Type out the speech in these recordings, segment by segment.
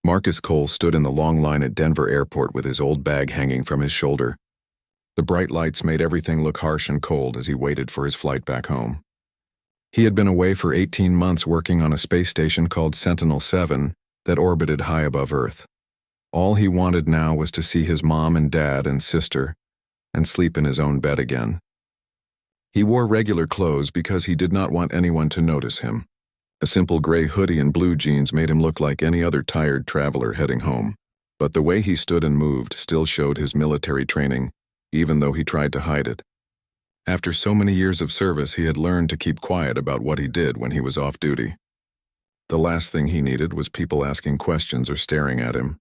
Marcus Cole stood in the long line at Denver Airport with his old bag hanging from his shoulder. The bright lights made everything look harsh and cold as he waited for his flight back home. He had been away for 18 months working on a space station called Sentinel-7 that orbited high above Earth. All he wanted now was to see his mom and dad and sister and sleep in his own bed again. He wore regular clothes because he did not want anyone to notice him. A simple gray hoodie and blue jeans made him look like any other tired traveler heading home. But the way he stood and moved still showed his military training, even though he tried to hide it. After so many years of service, he had learned to keep quiet about what he did when he was off duty. The last thing he needed was people asking questions or staring at him.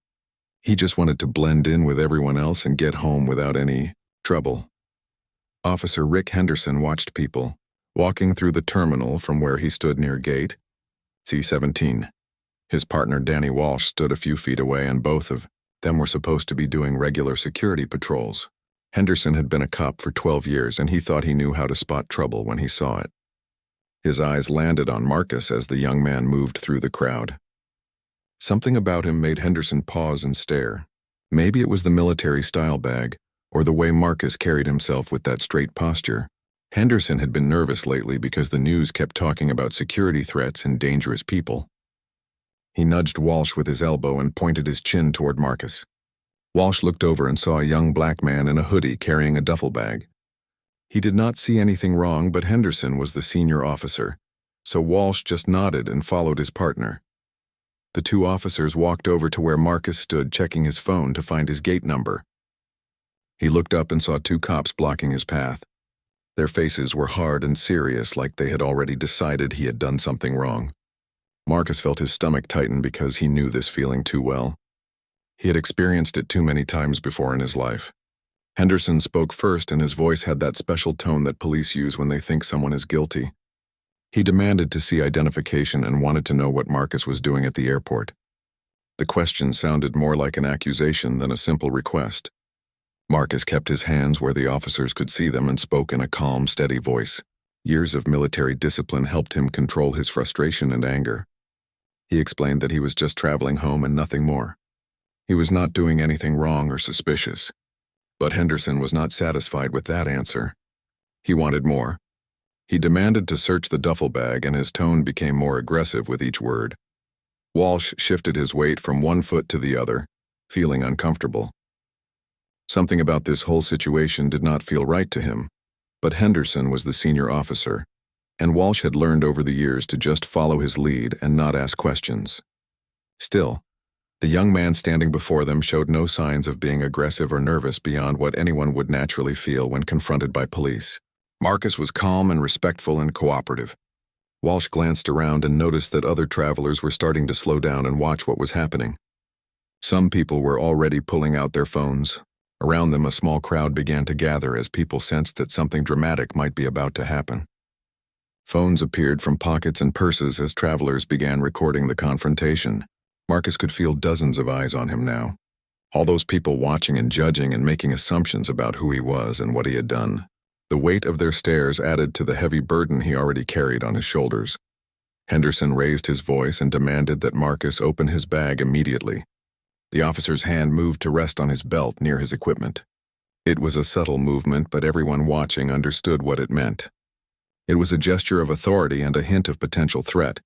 He just wanted to blend in with everyone else and get home without any trouble. Officer Rick Henderson watched people walking through the terminal from where he stood near gate C-17. His partner Danny Walsh stood a few feet away, and both of them were supposed to be doing regular security patrols. Henderson had been a cop for 12 years, and he thought he knew how to spot trouble when he saw it. His eyes landed on Marcus as the young man moved through the crowd. Something about him made Henderson pause and stare. Maybe it was the military-style bag, or the way Marcus carried himself with that straight posture. Henderson had been nervous lately because the news kept talking about security threats and dangerous people. He nudged Walsh with his elbow and pointed his chin toward Marcus. Walsh looked over and saw a young black man in a hoodie carrying a duffel bag. He did not see anything wrong, but Henderson was the senior officer, so Walsh just nodded and followed his partner. The two officers walked over to where Marcus stood, checking his phone to find his gate number. He looked up and saw two cops blocking his path. Their faces were hard and serious, like they had already decided he had done something wrong. Marcus felt his stomach tighten because he knew this feeling too well. He had experienced it too many times before in his life. Henderson spoke first, and his voice had that special tone that police use when they think someone is guilty. He demanded to see identification and wanted to know what Marcus was doing at the airport. The question sounded more like an accusation than a simple request. Marcus kept his hands where the officers could see them and spoke in a calm, steady voice. Years of military discipline helped him control his frustration and anger. He explained that he was just traveling home and nothing more. He was not doing anything wrong or suspicious. But Henderson was not satisfied with that answer. He wanted more. He demanded to search the duffel bag, and his tone became more aggressive with each word. Walsh shifted his weight from one foot to the other, feeling uncomfortable. Something about this whole situation did not feel right to him, but Henderson was the senior officer, and Walsh had learned over the years to just follow his lead and not ask questions. Still, the young man standing before them showed no signs of being aggressive or nervous beyond what anyone would naturally feel when confronted by police. Marcus was calm and respectful and cooperative. Walsh glanced around and noticed that other travelers were starting to slow down and watch what was happening. Some people were already pulling out their phones. Around them, a small crowd began to gather as people sensed that something dramatic might be about to happen. Phones appeared from pockets and purses as travelers began recording the confrontation. Marcus could feel dozens of eyes on him now. All those people watching and judging and making assumptions about who he was and what he had done. The weight of their stares added to the heavy burden he already carried on his shoulders. Henderson raised his voice and demanded that Marcus open his bag immediately. The officer's hand moved to rest on his belt near his equipment. It was a subtle movement, but everyone watching understood what it meant. It was a gesture of authority and a hint of potential threat.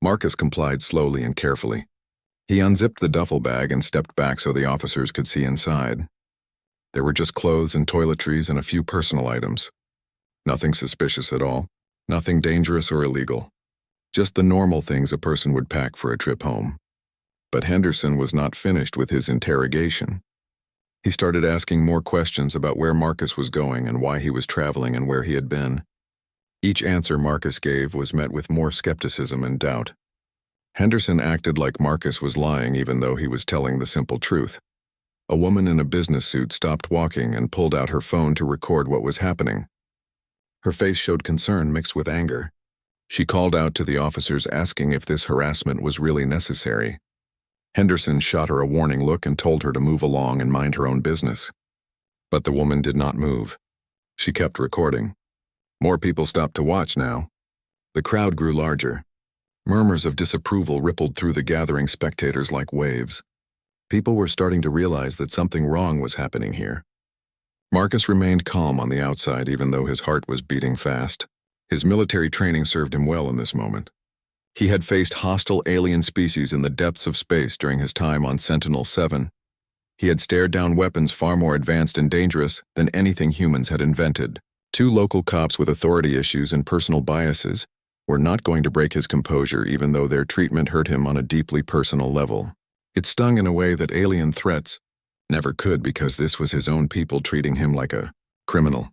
Marcus complied slowly and carefully. He unzipped the duffel bag and stepped back so the officers could see inside. There were just clothes and toiletries and a few personal items. Nothing suspicious at all. Nothing dangerous or illegal. Just the normal things a person would pack for a trip home. But Henderson was not finished with his interrogation. He started asking more questions about where Marcus was going and why he was traveling and where he had been. Each answer Marcus gave was met with more skepticism and doubt. Henderson acted like Marcus was lying even though he was telling the simple truth. A woman in a business suit stopped walking and pulled out her phone to record what was happening. Her face showed concern mixed with anger. She called out to the officers asking if this harassment was really necessary. Henderson shot her a warning look and told her to move along and mind her own business. But the woman did not move. She kept recording. More people stopped to watch now. The crowd grew larger. Murmurs of disapproval rippled through the gathering spectators like waves. People were starting to realize that something wrong was happening here. Marcus remained calm on the outside even though his heart was beating fast. His military training served him well in this moment. He had faced hostile alien species in the depths of space during his time on Sentinel-7. He had stared down weapons far more advanced and dangerous than anything humans had invented. Two local cops with authority issues and personal biases were not going to break his composure even though their treatment hurt him on a deeply personal level. It stung in a way that alien threats never could because this was his own people treating him like a criminal.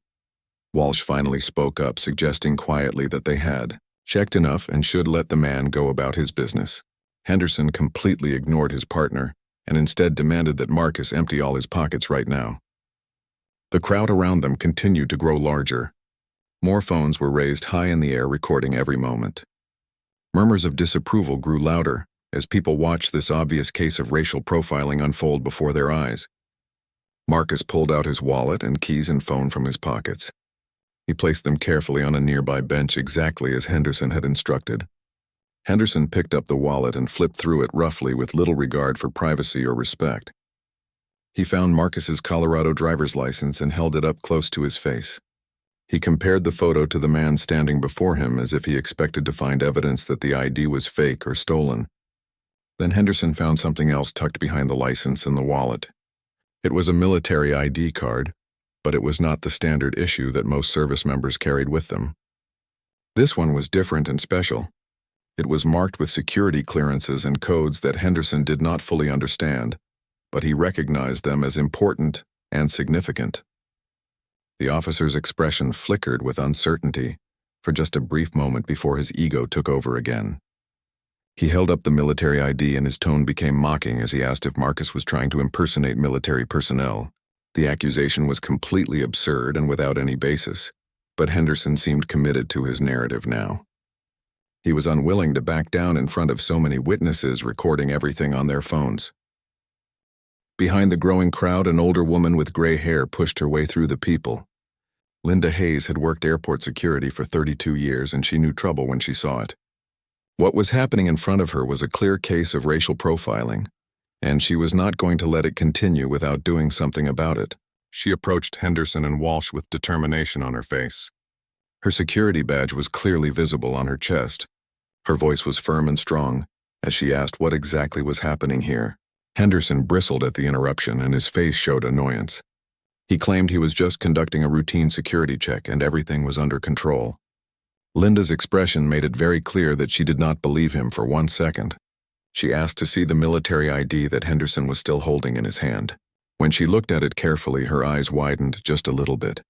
Walsh finally spoke up, suggesting quietly that they had checked enough and should let the man go about his business. Henderson completely ignored his partner and instead demanded that Marcus empty all his pockets right now. The crowd around them continued to grow larger. More phones were raised high in the air, recording every moment. Murmurs of disapproval grew louder as people watched this obvious case of racial profiling unfold before their eyes. Marcus pulled out his wallet and keys and phone from his pockets. He placed them carefully on a nearby bench exactly as Henderson had instructed. Henderson picked up the wallet and flipped through it roughly with little regard for privacy or respect. He found Marcus's Colorado driver's license and held it up close to his face. He compared the photo to the man standing before him as if he expected to find evidence that the ID was fake or stolen. Then Henderson found something else tucked behind the license and the wallet. It was a military ID card, but it was not the standard issue that most service members carried with them. This one was different and special. It was marked with security clearances and codes that Henderson did not fully understand, but he recognized them as important and significant. The officer's expression flickered with uncertainty for just a brief moment before his ego took over again. He held up the military ID and his tone became mocking as he asked if Marcus was trying to impersonate military personnel. The accusation was completely absurd and without any basis, but Henderson seemed committed to his narrative now. He was unwilling to back down in front of so many witnesses recording everything on their phones. Behind the growing crowd, an older woman with gray hair pushed her way through the people. Linda Hayes had worked airport security for 32 years and she knew trouble when she saw it. What was happening in front of her was a clear case of racial profiling, and she was not going to let it continue without doing something about it. She approached Henderson and Walsh with determination on her face. Her security badge was clearly visible on her chest. Her voice was firm and strong as she asked what exactly was happening here. Henderson bristled at the interruption and his face showed annoyance. He claimed he was just conducting a routine security check and everything was under control. Linda's expression made it very clear that she did not believe him for 1 second. She asked to see the military ID that Henderson was still holding in his hand. When she looked at it carefully, her eyes widened just a little bit.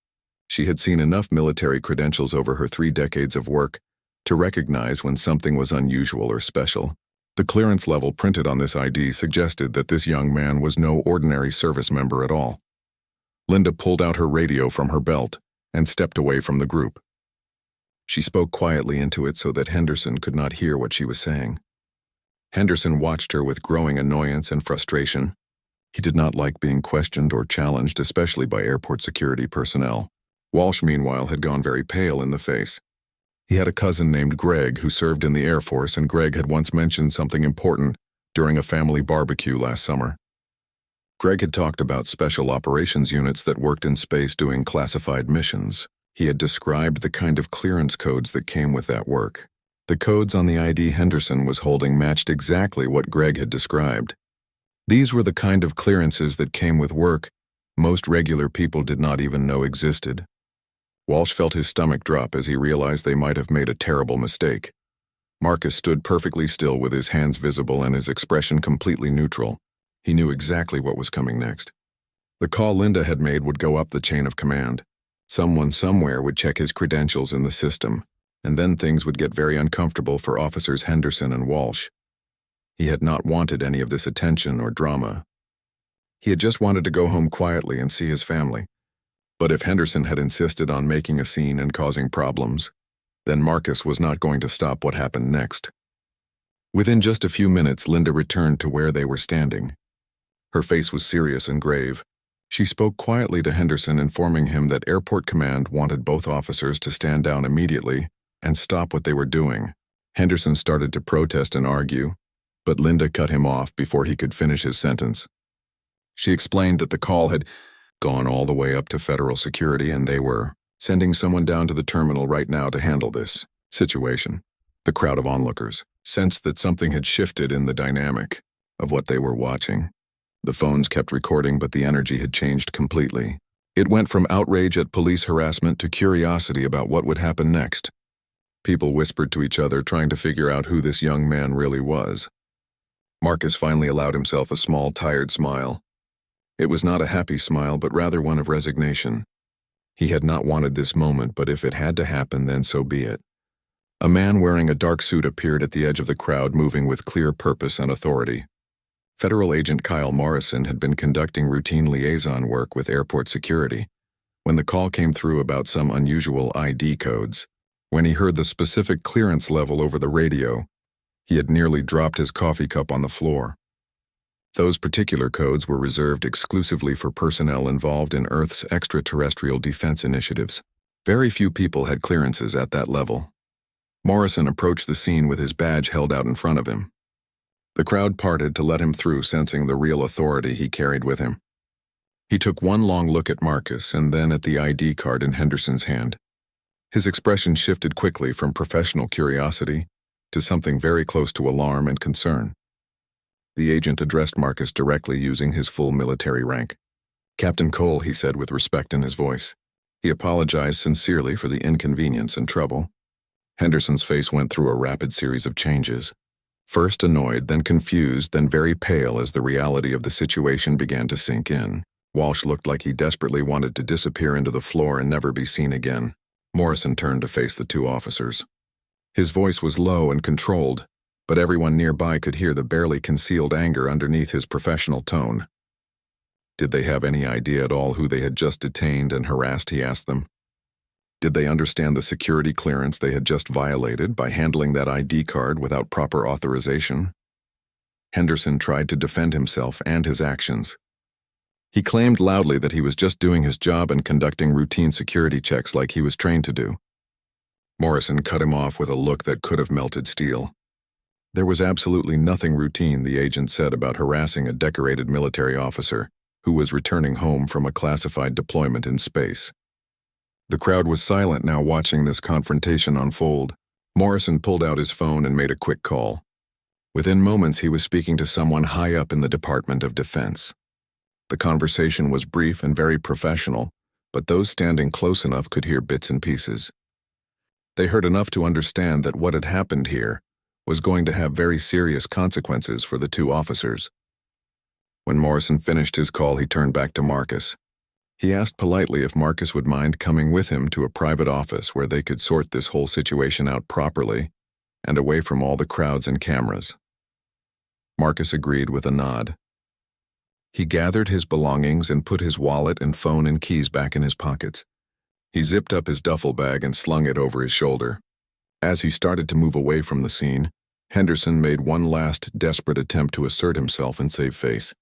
She had seen enough military credentials over her 3 decades of work to recognize when something was unusual or special. The clearance level printed on this ID suggested that this young man was no ordinary service member at all. Linda pulled out her radio from her belt and stepped away from the group. She spoke quietly into it so that Henderson could not hear what she was saying. Henderson watched her with growing annoyance and frustration. He did not like being questioned or challenged, especially by airport security personnel. Walsh, meanwhile, had gone very pale in the face. He had a cousin named Greg who served in the Air Force, and Greg had once mentioned something important during a family barbecue last summer. Greg had talked about special operations units that worked in space doing classified missions. He had described the kind of clearance codes that came with that work. The codes on the ID Henderson was holding matched exactly what Greg had described. These were the kind of clearances that came with work most regular people did not even know existed. Walsh felt his stomach drop as he realized they might have made a terrible mistake. Marcus stood perfectly still with his hands visible and his expression completely neutral. He knew exactly what was coming next. The call Linda had made would go up the chain of command. Someone somewhere would check his credentials in the system, and then things would get very uncomfortable for Officers Henderson and Walsh. He had not wanted any of this attention or drama. He had just wanted to go home quietly and see his family. But if Henderson had insisted on making a scene and causing problems, then Marcus was not going to stop what happened next. Within just a few minutes, Linda returned to where they were standing. Her face was serious and grave. She spoke quietly to Henderson, informing him that Airport Command wanted both officers to stand down immediately and stop what they were doing. Henderson started to protest and argue, but Linda cut him off before he could finish his sentence. She explained that the call had gone all the way up to federal security and they were sending someone down to the terminal right now to handle this situation. The crowd of onlookers sensed that something had shifted in the dynamic of what they were watching. The phones kept recording, but the energy had changed completely. It went from outrage at police harassment to curiosity about what would happen next. People whispered to each other, trying to figure out who this young man really was. Marcus finally allowed himself a small, tired smile. It was not a happy smile, but rather one of resignation. He had not wanted this moment, but if it had to happen, then so be it. A man wearing a dark suit appeared at the edge of the crowd, moving with clear purpose and authority. Federal Agent Kyle Morrison had been conducting routine liaison work with airport security when the call came through about some unusual ID codes. When he heard the specific clearance level over the radio, he had nearly dropped his coffee cup on the floor. Those particular codes were reserved exclusively for personnel involved in Earth's extraterrestrial defense initiatives. Very few people had clearances at that level. Morrison approached the scene with his badge held out in front of him. The crowd parted to let him through, sensing the real authority he carried with him. He took one long look at Marcus and then at the ID card in Henderson's hand. His expression shifted quickly from professional curiosity to something very close to alarm and concern. The agent addressed Marcus directly, using his full military rank. "Captain Cole," he said with respect in his voice. He apologized sincerely for the inconvenience and trouble. Henderson's face went through a rapid series of changes. First annoyed, then confused, then very pale as the reality of the situation began to sink in. Walsh looked like he desperately wanted to disappear into the floor and never be seen again. Morrison turned to face the two officers. His voice was low and controlled, but everyone nearby could hear the barely concealed anger underneath his professional tone. Did they have any idea at all who they had just detained and harassed, he asked them. Did they understand the security clearance they had just violated by handling that ID card without proper authorization? Henderson tried to defend himself and his actions. He claimed loudly that he was just doing his job and conducting routine security checks like he was trained to do. Morrison cut him off with a look that could have melted steel. There was absolutely nothing routine, the agent said, about harassing a decorated military officer who was returning home from a classified deployment in space. The crowd was silent now, watching this confrontation unfold. Morrison pulled out his phone and made a quick call. Within moments, he was speaking to someone high up in the Department of Defense. The conversation was brief and very professional, but those standing close enough could hear bits and pieces. They heard enough to understand that what had happened here was going to have very serious consequences for the two officers. When Morrison finished his call, he turned back to Marcus. He asked politely if Marcus would mind coming with him to a private office where they could sort this whole situation out properly and away from all the crowds and cameras. Marcus agreed with a nod. He gathered his belongings and put his wallet and phone and keys back in his pockets. He zipped up his duffel bag and slung it over his shoulder. As he started to move away from the scene, Henderson made one last desperate attempt to assert himself and save face.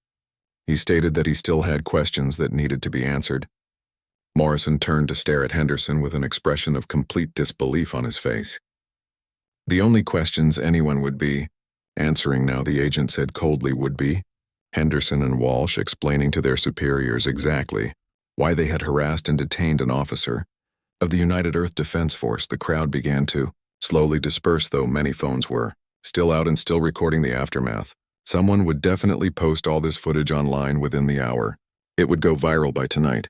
He stated that he still had questions that needed to be answered. Morrison turned to stare at Henderson with an expression of complete disbelief on his face. The only questions anyone would be answering now, the agent said coldly, would be Henderson and Walsh explaining to their superiors exactly why they had harassed and detained an officer of the United Earth Defense Force. The crowd began to slowly disperse, though many phones were still out and still recording the aftermath. Someone would definitely post all this footage online within the hour. It would go viral by tonight.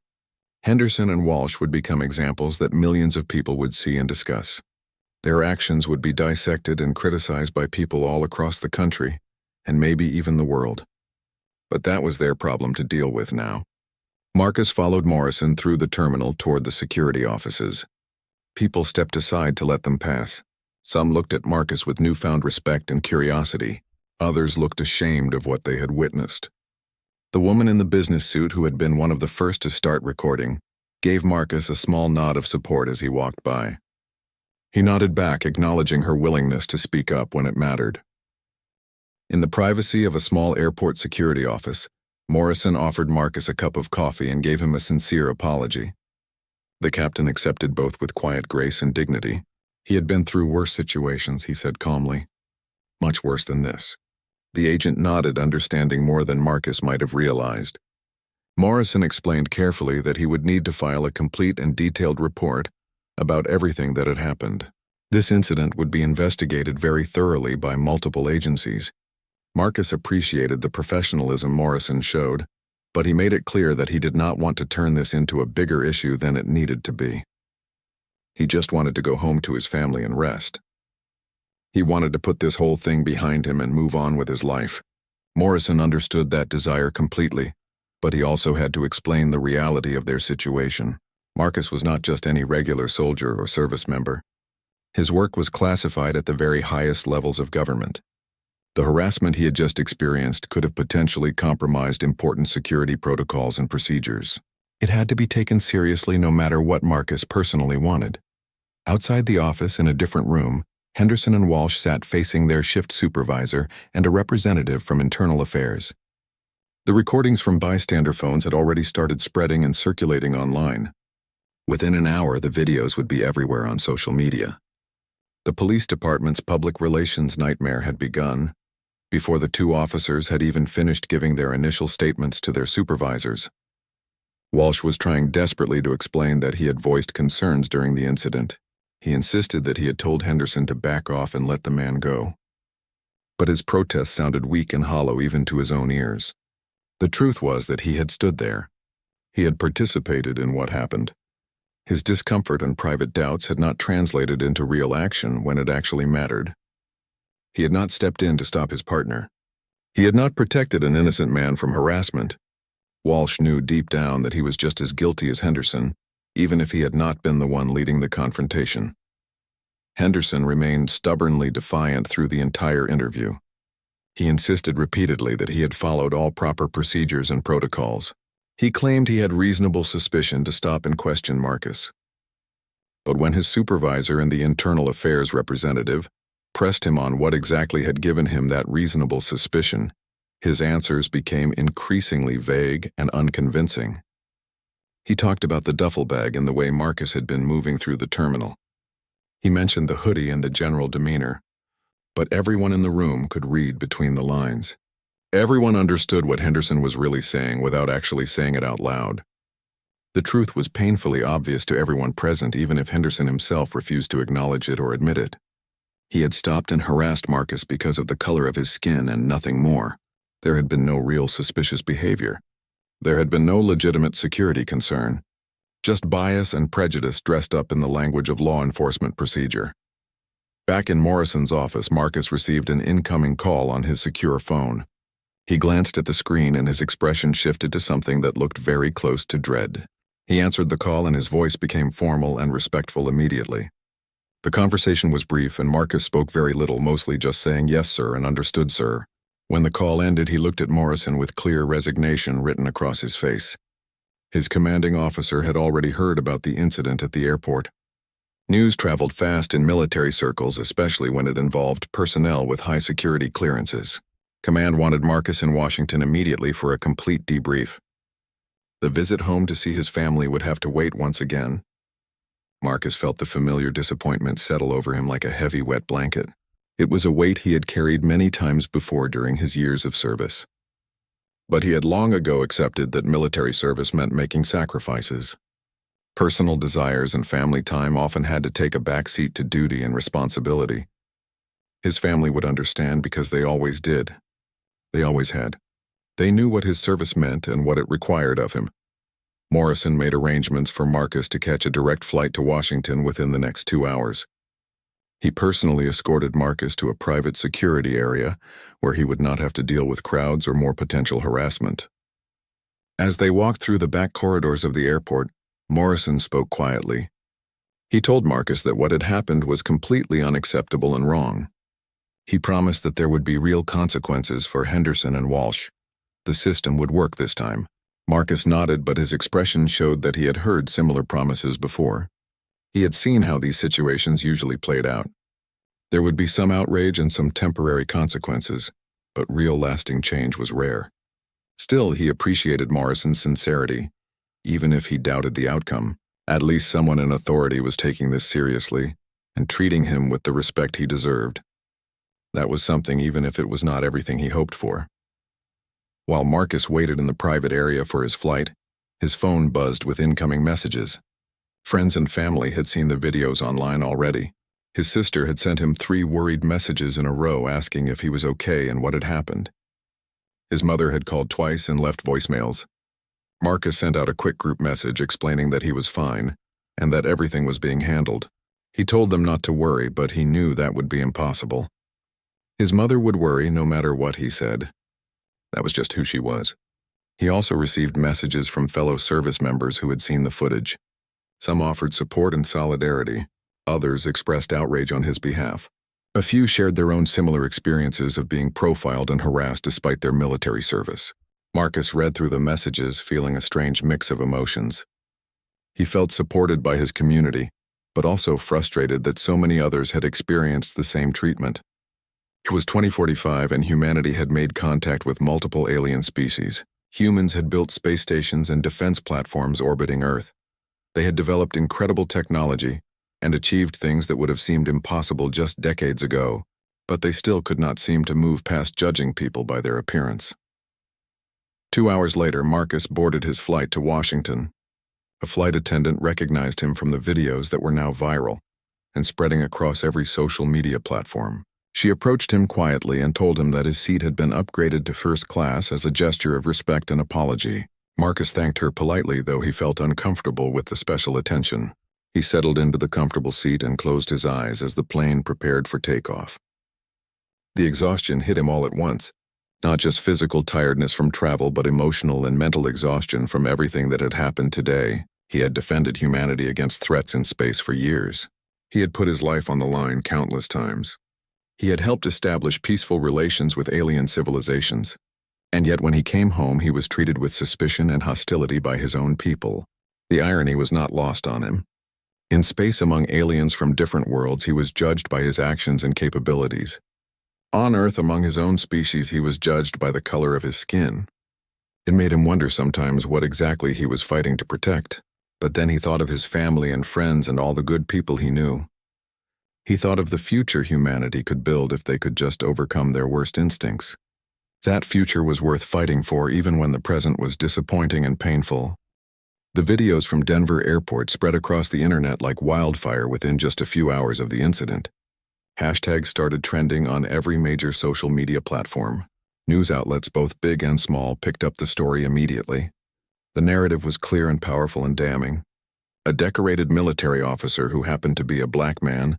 Henderson and Walsh would become examples that millions of people would see and discuss. Their actions would be dissected and criticized by people all across the country, and maybe even the world. But that was their problem to deal with now. Marcus followed Morrison through the terminal toward the security offices. People stepped aside to let them pass. Some looked at Marcus with newfound respect and curiosity. Others looked ashamed of what they had witnessed. The woman in the business suit, who had been one of the first to start recording, gave Marcus a small nod of support as he walked by. He nodded back, acknowledging her willingness to speak up when it mattered. In the privacy of a small airport security office, Morrison offered Marcus a cup of coffee and gave him a sincere apology. The captain accepted both with quiet grace and dignity. He had been through worse situations, he said calmly. Much worse than this. The agent nodded, understanding more than Marcus might have realized. Morrison explained carefully that he would need to file a complete and detailed report about everything that had happened. This incident would be investigated very thoroughly by multiple agencies. Marcus appreciated the professionalism Morrison showed, but he made it clear that he did not want to turn this into a bigger issue than it needed to be. He just wanted to go home to his family and rest. He wanted to put this whole thing behind him and move on with his life. Morrison understood that desire completely, but he also had to explain the reality of their situation. Marcus was not just any regular soldier or service member. His work was classified at the very highest levels of government. The harassment he had just experienced could have potentially compromised important security protocols and procedures. It had to be taken seriously no matter what Marcus personally wanted. Outside the office, in a different room, Henderson and Walsh sat facing their shift supervisor and a representative from Internal Affairs. The recordings from bystander phones had already started spreading and circulating online. Within an hour, the videos would be everywhere on social media. The police department's public relations nightmare had begun before the two officers had even finished giving their initial statements to their supervisors. Walsh was trying desperately to explain that he had voiced concerns during the incident. He insisted that he had told Henderson to back off and let the man go. But his protest sounded weak and hollow even to his own ears. The truth was that he had stood there. He had participated in what happened. His discomfort and private doubts had not translated into real action when it actually mattered. He had not stepped in to stop his partner. He had not protected an innocent man from harassment. Walsh knew deep down that he was just as guilty as Henderson, even if he had not been the one leading the confrontation. Henderson remained stubbornly defiant through the entire interview. He insisted repeatedly that he had followed all proper procedures and protocols. He claimed he had reasonable suspicion to stop and question Marcus. But when his supervisor and the Internal Affairs representative pressed him on what exactly had given him that reasonable suspicion, his answers became increasingly vague and unconvincing. He talked about the duffel bag and the way Marcus had been moving through the terminal. He mentioned the hoodie and the general demeanor, but everyone in the room could read between the lines. Everyone understood what Henderson was really saying without actually saying it out loud. The truth was painfully obvious to everyone present, even if Henderson himself refused to acknowledge it or admit it. He had stopped and harassed Marcus because of the color of his skin and nothing more. There had been no real suspicious behavior. There had been no legitimate security concern, just bias and prejudice dressed up in the language of law enforcement procedure. Back in Morrison's office, Marcus received an incoming call on his secure phone. He glanced at the screen and his expression shifted to something that looked very close to dread. He answered the call and his voice became formal and respectful immediately. The conversation was brief and Marcus spoke very little, mostly just saying yes, sir, and understood, sir. When the call ended, he looked at Morrison with clear resignation written across his face. His commanding officer had already heard about the incident at the airport. News traveled fast in military circles, especially when it involved personnel with high security clearances. Command wanted Marcus in Washington immediately for a complete debrief. The visit home to see his family would have to wait once again. Marcus felt the familiar disappointment settle over him like a heavy, wet blanket. It was a weight he had carried many times before during his years of service. But he had long ago accepted that military service meant making sacrifices. Personal desires and family time often had to take a back seat to duty and responsibility. His family would understand because they always did. They always had. They knew what his service meant and what it required of him. Morrison made arrangements for Marcus to catch a direct flight to Washington within the next 2 hours. He personally escorted Marcus to a private security area where he would not have to deal with crowds or more potential harassment. As they walked through the back corridors of the airport, Morrison spoke quietly. He told Marcus that what had happened was completely unacceptable and wrong. He promised that there would be real consequences for Henderson and Walsh. The system would work this time. Marcus nodded, but his expression showed that he had heard similar promises before. He had seen how these situations usually played out. There would be some outrage and some temporary consequences, but real lasting change was rare. Still, he appreciated Morrison's sincerity. Even if he doubted the outcome, at least someone in authority was taking this seriously. and treating him with the respect he deserved. That was something, even if it was not everything he hoped for. While Marcus waited in the private area for his flight, his phone buzzed with incoming messages. Friends and family had seen the videos online already. His sister had sent him 3 worried messages in a row asking if he was okay and what had happened. His mother had called twice and left voicemails. Marcus sent out a quick group message explaining that he was fine and that everything was being handled. He told them not to worry, but he knew that would be impossible. His mother would worry no matter what he said. That was just who she was. He also received messages from fellow service members who had seen the footage. Some offered support and solidarity. Others expressed outrage on his behalf. A few shared their own similar experiences of being profiled and harassed despite their military service. Marcus read through the messages, feeling a strange mix of emotions. He felt supported by his community, but also frustrated that so many others had experienced the same treatment. It was 2045 and humanity had made contact with multiple alien species. Humans had built space stations and defense platforms orbiting Earth. They had developed incredible technology and achieved things that would have seemed impossible just decades ago, but they still could not seem to move past judging people by their appearance. 2 hours later, Marcus boarded his flight to Washington. A flight attendant recognized him from the videos that were now viral and spreading across every social media platform. She approached him quietly and told him that his seat had been upgraded to first class as a gesture of respect and apology. Marcus thanked her politely, though he felt uncomfortable with the special attention. He settled into the comfortable seat and closed his eyes as the plane prepared for takeoff. The exhaustion hit him all at once, not just physical tiredness from travel, but emotional and mental exhaustion from everything that had happened today. He had defended humanity against threats in space for years. He had put his life on the line countless times. He had helped establish peaceful relations with alien civilizations. And yet when he came home, he was treated with suspicion and hostility by his own people. The irony was not lost on him. In space among aliens from different worlds, he was judged by his actions and capabilities. On Earth, among his own species, he was judged by the color of his skin. It made him wonder sometimes what exactly he was fighting to protect. But then he thought of his family and friends and all the good people he knew. He thought of the future humanity could build if they could just overcome their worst instincts. That future was worth fighting for, even when the present was disappointing and painful. The videos from Denver airport spread across the internet like wildfire within just a few hours of the incident. Hashtags started trending on every major social media platform. News outlets, both big and small, picked up the story immediately. The narrative was clear and powerful and damning. A decorated military officer who happened to be a black man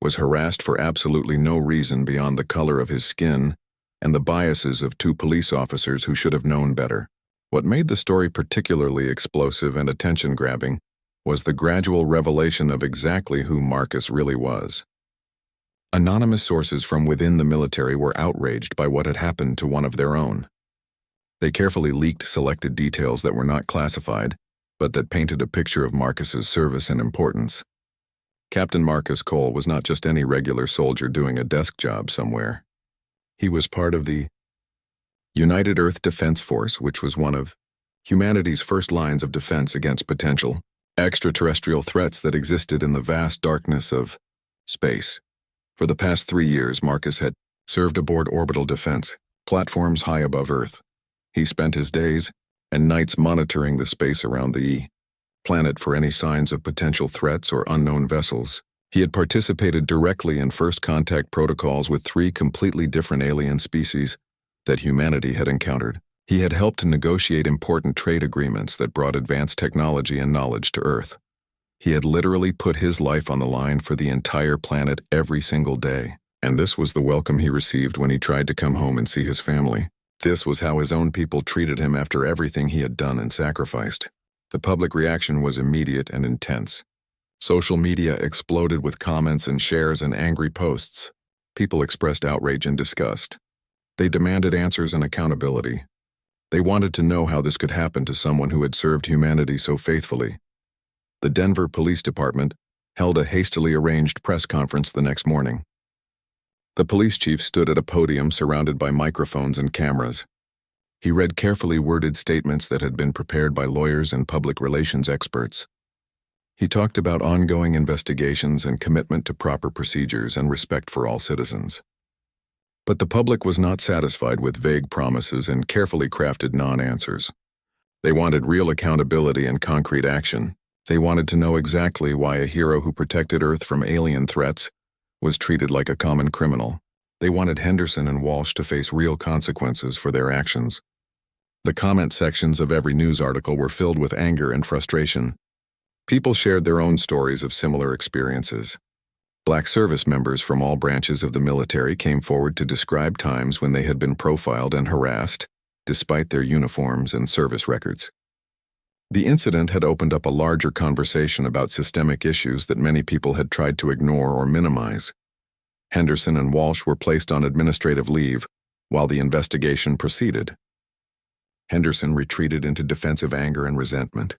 was harassed for absolutely no reason beyond the color of his skin and the biases of 2 police officers who should have known better. What made the story particularly explosive and attention-grabbing was the gradual revelation of exactly who Marcus really was. Anonymous sources from within the military were outraged by what had happened to one of their own. They carefully leaked selected details that were not classified, but that painted a picture of Marcus's service and importance. Captain Marcus Cole was not just any regular soldier doing a desk job somewhere. He was part of the United Earth Defense Force, which was one of humanity's first lines of defense against potential extraterrestrial threats that existed in the vast darkness of space. For the past 3 years, Marcus had served aboard orbital defense platforms high above Earth. He spent his days and nights monitoring the space around the planet for any signs of potential threats or unknown vessels. He had participated directly in first contact protocols with 3 completely different alien species that humanity had encountered. He had helped to negotiate important trade agreements that brought advanced technology and knowledge to Earth. He had literally put his life on the line for the entire planet every single day. And this was the welcome he received when he tried to come home and see his family. This was how his own people treated him after everything he had done and sacrificed. The public reaction was immediate and intense. Social media exploded with comments and shares and angry posts. People expressed outrage and disgust. They demanded answers and accountability. They wanted to know how this could happen to someone who had served humanity so faithfully. The Denver Police Department held a hastily arranged press conference the next morning. The police chief stood at a podium surrounded by microphones and cameras. He read carefully worded statements that had been prepared by lawyers and public relations experts. He talked about ongoing investigations and commitment to proper procedures and respect for all citizens. But the public was not satisfied with vague promises and carefully crafted non-answers. They wanted real accountability and concrete action. They wanted to know exactly why a hero who protected Earth from alien threats was treated like a common criminal. They wanted Henderson and Walsh to face real consequences for their actions. The comment sections of every news article were filled with anger and frustration. People shared their own stories of similar experiences. Black service members from all branches of the military came forward to describe times when they had been profiled and harassed, despite their uniforms and service records. The incident had opened up a larger conversation about systemic issues that many people had tried to ignore or minimize. Henderson and Walsh were placed on administrative leave while the investigation proceeded. Henderson retreated into defensive anger and resentment.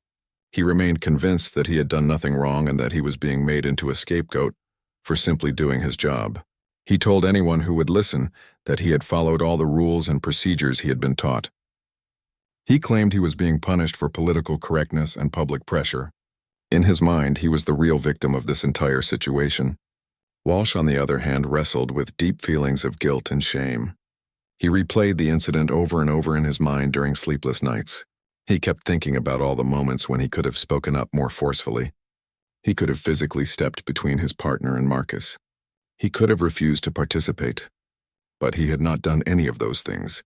He remained convinced that he had done nothing wrong and that he was being made into a scapegoat for simply doing his job. He told anyone who would listen that he had followed all the rules and procedures he had been taught. He claimed he was being punished for political correctness and public pressure. In his mind, he was the real victim of this entire situation. Walsh, on the other hand, wrestled with deep feelings of guilt and shame. He replayed the incident over and over in his mind during sleepless nights. He kept thinking about all the moments when he could have spoken up more forcefully. He could have physically stepped between his partner and Marcus. He could have refused to participate. But he had not done any of those things.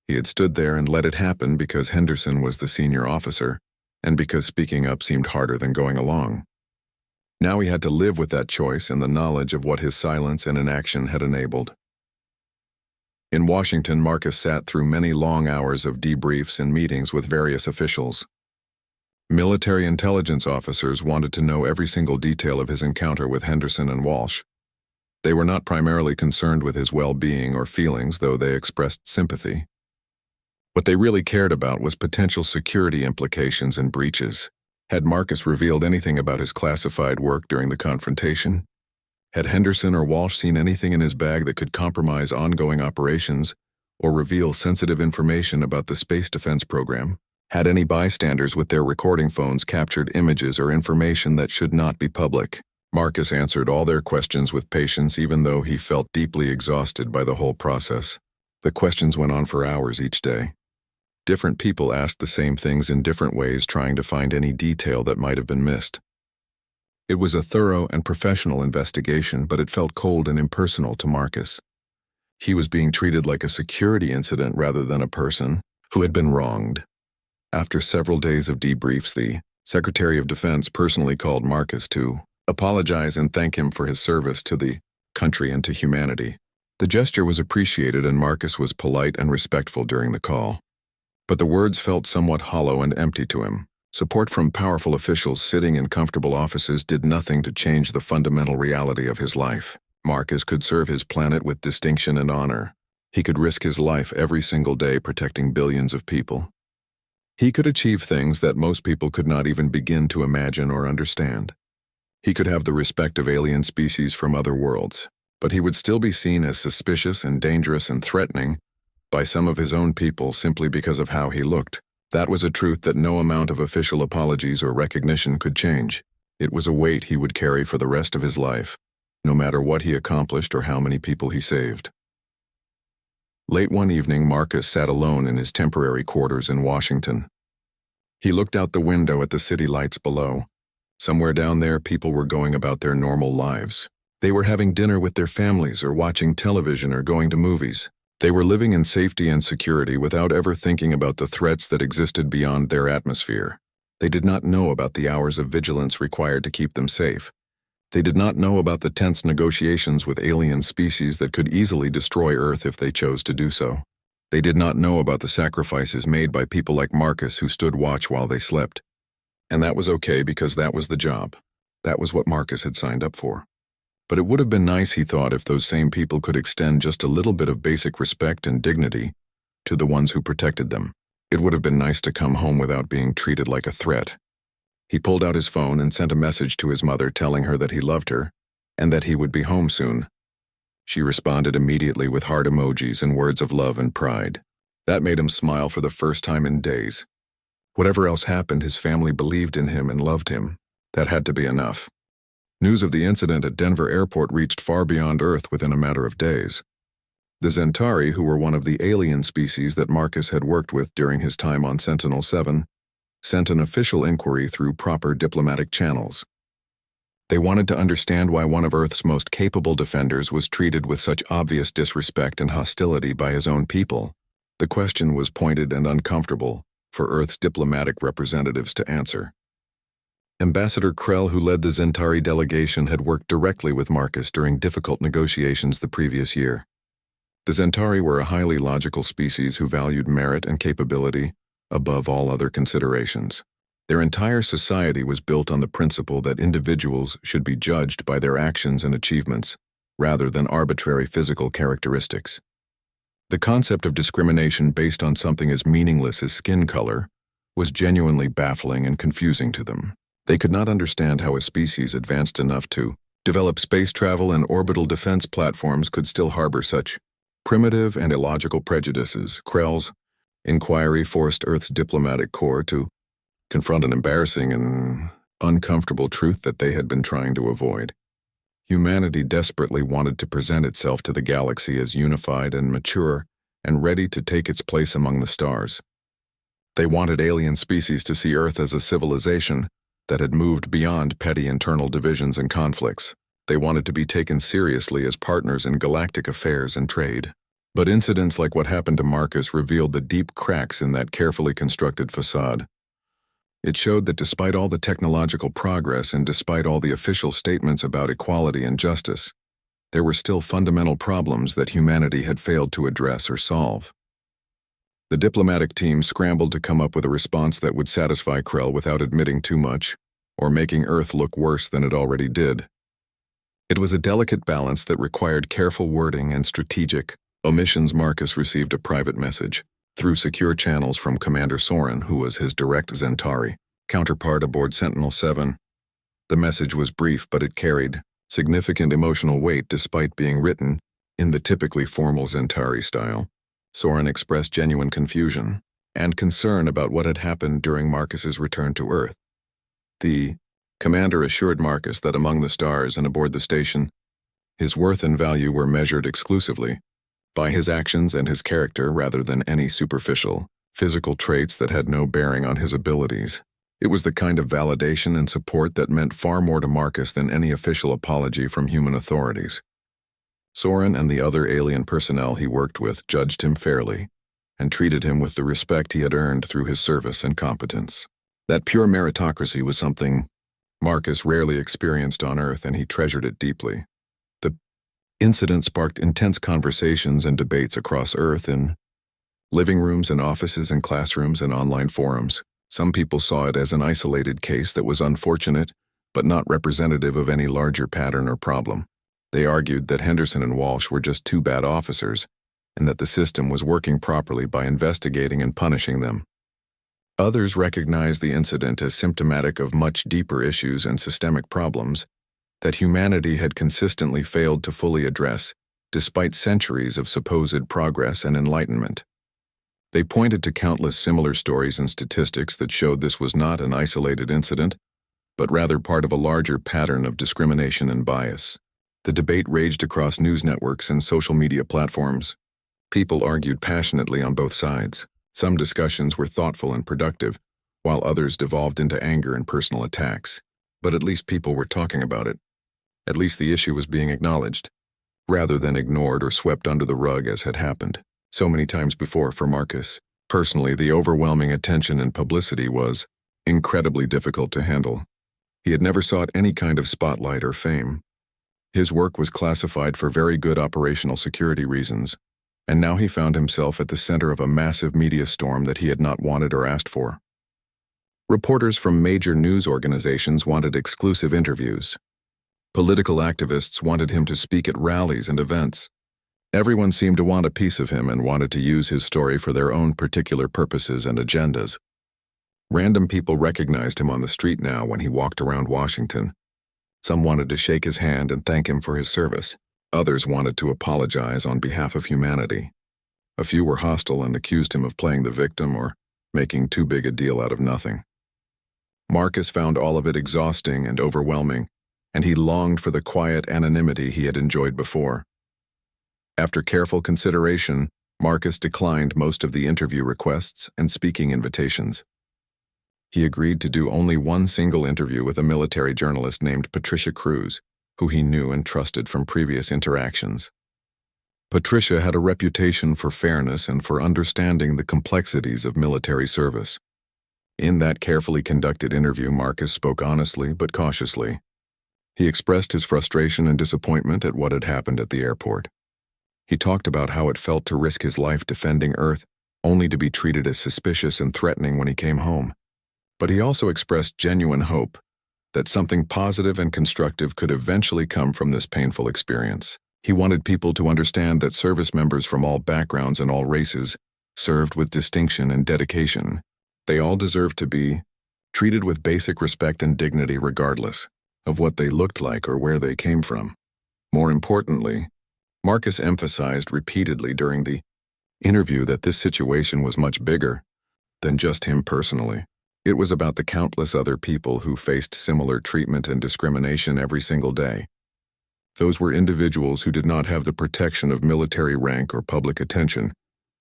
He had stood there and let it happen because Henderson was the senior officer, and because speaking up seemed harder than going along. Now he had to live with that choice and the knowledge of what his silence and inaction had enabled. In Washington, Marcus sat through many long hours of debriefs and meetings with various officials. Military intelligence officers wanted to know every single detail of his encounter with Henderson and Walsh. They were not primarily concerned with his well-being or feelings, though they expressed sympathy. What they really cared about was potential security implications and breaches. Had Marcus revealed anything about his classified work during the confrontation? Had Henderson or Walsh seen anything in his bag that could compromise ongoing operations or reveal sensitive information about the space defense program? Had any bystanders with their recording phones captured images or information that should not be public? Marcus answered all their questions with patience, even though he felt deeply exhausted by the whole process. The questions went on for hours each day. Different people asked the same things in different ways, trying to find any detail that might have been missed. It was a thorough and professional investigation, but it felt cold and impersonal to Marcus. He was being treated like a security incident rather than a person who had been wronged. After several days of debriefs, the Secretary of Defense personally called Marcus to apologize and thank him for his service to the country and to humanity. The gesture was appreciated, and Marcus was polite and respectful during the call. But the words felt somewhat hollow and empty to him. Support from powerful officials sitting in comfortable offices did nothing to change the fundamental reality of his life. Marcus could serve his planet with distinction and honor. He could risk his life every single day protecting billions of people. He could achieve things that most people could not even begin to imagine or understand. He could have the respect of alien species from other worlds, but he would still be seen as suspicious and dangerous and threatening by some of his own people simply because of how he looked. That was a truth that no amount of official apologies or recognition could change. It was a weight he would carry for the rest of his life, no matter what he accomplished or how many people he saved. Late one evening, Marcus sat alone in his temporary quarters in Washington. He looked out the window at the city lights below. Somewhere down there, people were going about their normal lives. They were having dinner with their families or watching television or going to movies. They were living in safety and security without ever thinking about the threats that existed beyond their atmosphere. They did not know about the hours of vigilance required to keep them safe. They did not know about the tense negotiations with alien species that could easily destroy Earth if they chose to do so. They did not know about the sacrifices made by people like Marcus who stood watch while they slept. And that was okay, because that was the job. That was what Marcus had signed up for. But it would have been nice, he thought, if those same people could extend just a little bit of basic respect and dignity to the ones who protected them. It would have been nice to come home without being treated like a threat. He pulled out his phone and sent a message to his mother telling her that he loved her and that he would be home soon. She responded immediately with heart emojis and words of love and pride. That made him smile for the first time in days. Whatever else happened, his family believed in him and loved him. That had to be enough. News of the incident at Denver Airport reached far beyond Earth within a matter of days. The Centauri, who were one of the alien species that Marcus had worked with during his time on Sentinel-7, sent an official inquiry through proper diplomatic channels. They wanted to understand why one of Earth's most capable defenders was treated with such obvious disrespect and hostility by his own people. The question was pointed and uncomfortable for Earth's diplomatic representatives to answer. Ambassador Krell, who led the Centauri delegation, had worked directly with Marcus during difficult negotiations the previous year. The Centauri were a highly logical species who valued merit and capability above all other considerations. Their entire society was built on the principle that individuals should be judged by their actions and achievements, rather than arbitrary physical characteristics. The concept of discrimination based on something as meaningless as skin color was genuinely baffling and confusing to them. They could not understand how a species advanced enough to develop space travel and orbital defense platforms could still harbor such primitive and illogical prejudices. Krell's inquiry forced Earth's diplomatic corps to confront an embarrassing and uncomfortable truth that they had been trying to avoid. Humanity desperately wanted to present itself to the galaxy as unified and mature and ready to take its place among the stars. They wanted alien species to see Earth as a civilization that had moved beyond petty internal divisions and conflicts. They wanted to be taken seriously as partners in galactic affairs and trade. But incidents like what happened to Marcus revealed the deep cracks in that carefully constructed facade. It showed that despite all the technological progress and despite all the official statements about equality and justice, there were still fundamental problems that humanity had failed to address or solve. The diplomatic team scrambled to come up with a response that would satisfy Krell without admitting too much or making Earth look worse than it already did. It was a delicate balance that required careful wording and strategic omissions. Marcus received a private message through secure channels from Commander Soren, who was his direct Centauri counterpart aboard Sentinel-7. The message was brief, but it carried significant emotional weight despite being written in the typically formal Centauri style. Soren expressed genuine confusion and concern about what had happened during Marcus's return to Earth. The commander assured Marcus that among the stars and aboard the station, his worth and value were measured exclusively by his actions and his character rather than any superficial, physical traits that had no bearing on his abilities. It was the kind of validation and support that meant far more to Marcus than any official apology from human authorities. Soren and the other alien personnel he worked with judged him fairly and treated him with the respect he had earned through his service and competence. That pure meritocracy was something Marcus rarely experienced on Earth, and he treasured it deeply. The incident sparked intense conversations and debates across Earth in living rooms and offices and classrooms and online forums. Some people saw it as an isolated case that was unfortunate, but not representative of any larger pattern or problem. They argued that Henderson and Walsh were just two bad officers, and that the system was working properly by investigating and punishing them. Others recognized the incident as symptomatic of much deeper issues and systemic problems that humanity had consistently failed to fully address, despite centuries of supposed progress and enlightenment. They pointed to countless similar stories and statistics that showed this was not an isolated incident, but rather part of a larger pattern of discrimination and bias. The debate raged across news networks and social media platforms. People argued passionately on both sides. Some discussions were thoughtful and productive, while others devolved into anger and personal attacks. But at least people were talking about it. At least the issue was being acknowledged, rather than ignored or swept under the rug as had happened so many times before for Marcus. Personally, the overwhelming attention and publicity was incredibly difficult to handle. He had never sought any kind of spotlight or fame. His work was classified for very good operational security reasons, and now he found himself at the center of a massive media storm that he had not wanted or asked for. Reporters from major news organizations wanted exclusive interviews. Political activists wanted him to speak at rallies and events. Everyone seemed to want a piece of him and wanted to use his story for their own particular purposes and agendas. Random people recognized him on the street now when he walked around Washington. Some wanted to shake his hand and thank him for his service. Others wanted to apologize on behalf of humanity. A few were hostile and accused him of playing the victim or making too big a deal out of nothing. Marcus found all of it exhausting and overwhelming, and he longed for the quiet anonymity he had enjoyed before. After careful consideration, Marcus declined most of the interview requests and speaking invitations. He agreed to do only one single interview with a military journalist named Patricia Cruz, who he knew and trusted from previous interactions. Patricia had a reputation for fairness and for understanding the complexities of military service. In that carefully conducted interview, Marcus spoke honestly but cautiously. He expressed his frustration and disappointment at what had happened at the airport. He talked about how it felt to risk his life defending Earth, only to be treated as suspicious and threatening when he came home. But he also expressed genuine hope that something positive and constructive could eventually come from this painful experience. He wanted people to understand that service members from all backgrounds and all races served with distinction and dedication. They all deserved to be treated with basic respect and dignity regardless of what they looked like or where they came from. More importantly, Marcus emphasized repeatedly during the interview that this situation was much bigger than just him personally. It was about the countless other people who faced similar treatment and discrimination every single day. Those were individuals who did not have the protection of military rank or public attention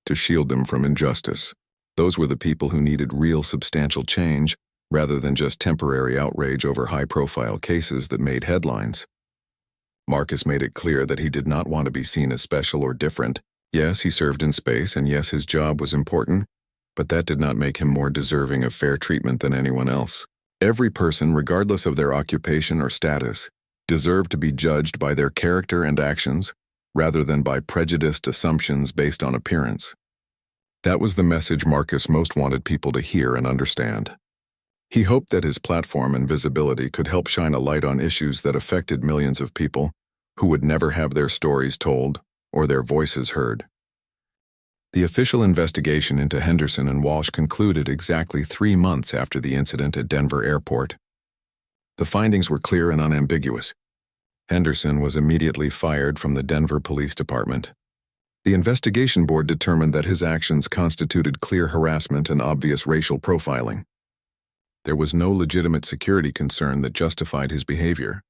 to shield them from injustice. Those were the people who needed real substantial change rather than just temporary outrage over high-profile cases that made headlines. Marcus made it clear that he did not want to be seen as special or different. Yes, he served in space, and yes, his job was important, but that did not make him more deserving of fair treatment than anyone else. Every person, regardless of their occupation or status, deserved to be judged by their character and actions rather than by prejudiced assumptions based on appearance. That was the message Marcus most wanted people to hear and understand. He hoped that his platform and visibility could help shine a light on issues that affected millions of people who would never have their stories told or their voices heard. The official investigation into Henderson and Walsh concluded exactly 3 months after the incident at Denver Airport. The findings were clear and unambiguous. Henderson was immediately fired from the Denver Police Department. The investigation board determined that his actions constituted clear harassment and obvious racial profiling. There was no legitimate security concern that justified his behavior.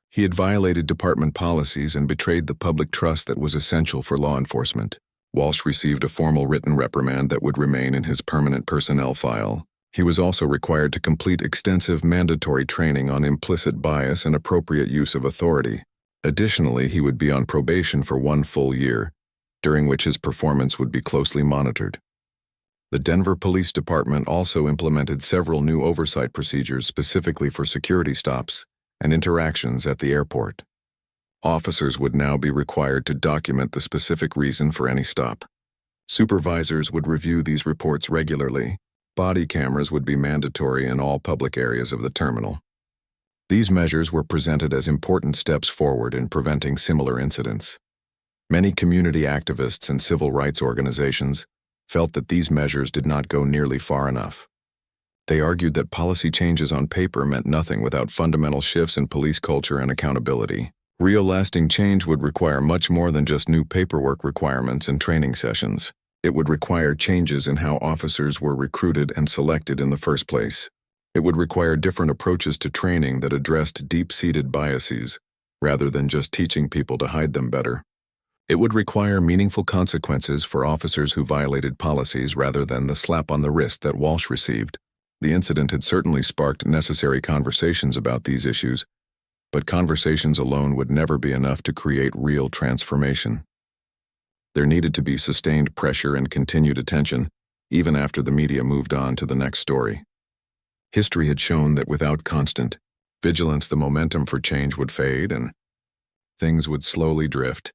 He had violated department policies and betrayed the public trust that was essential for law enforcement. Walsh received a formal written reprimand that would remain in his permanent personnel file. He was also required to complete extensive mandatory training on implicit bias and appropriate use of authority. Additionally, he would be on probation for 1 full year, during which his performance would be closely monitored. The Denver Police Department also implemented several new oversight procedures specifically for security stops and interactions at the airport. Officers would now be required to document the specific reason for any stop. Supervisors would review these reports regularly. Body cameras would be mandatory in all public areas of the terminal. These measures were presented as important steps forward in preventing similar incidents. Many community activists and civil rights organizations felt that these measures did not go nearly far enough. They argued that policy changes on paper meant nothing without fundamental shifts in police culture and accountability. Real lasting change would require much more than just new paperwork requirements and training sessions. It would require changes in how officers were recruited and selected in the first place. It would require different approaches to training that addressed deep-seated biases, rather than just teaching people to hide them better. It would require meaningful consequences for officers who violated policies rather than the slap on the wrist that Walsh received. The incident had certainly sparked necessary conversations about these issues, but conversations alone would never be enough to create real transformation. There needed to be sustained pressure and continued attention, even after the media moved on to the next story. History had shown that without constant vigilance, the momentum for change would fade and things would slowly drift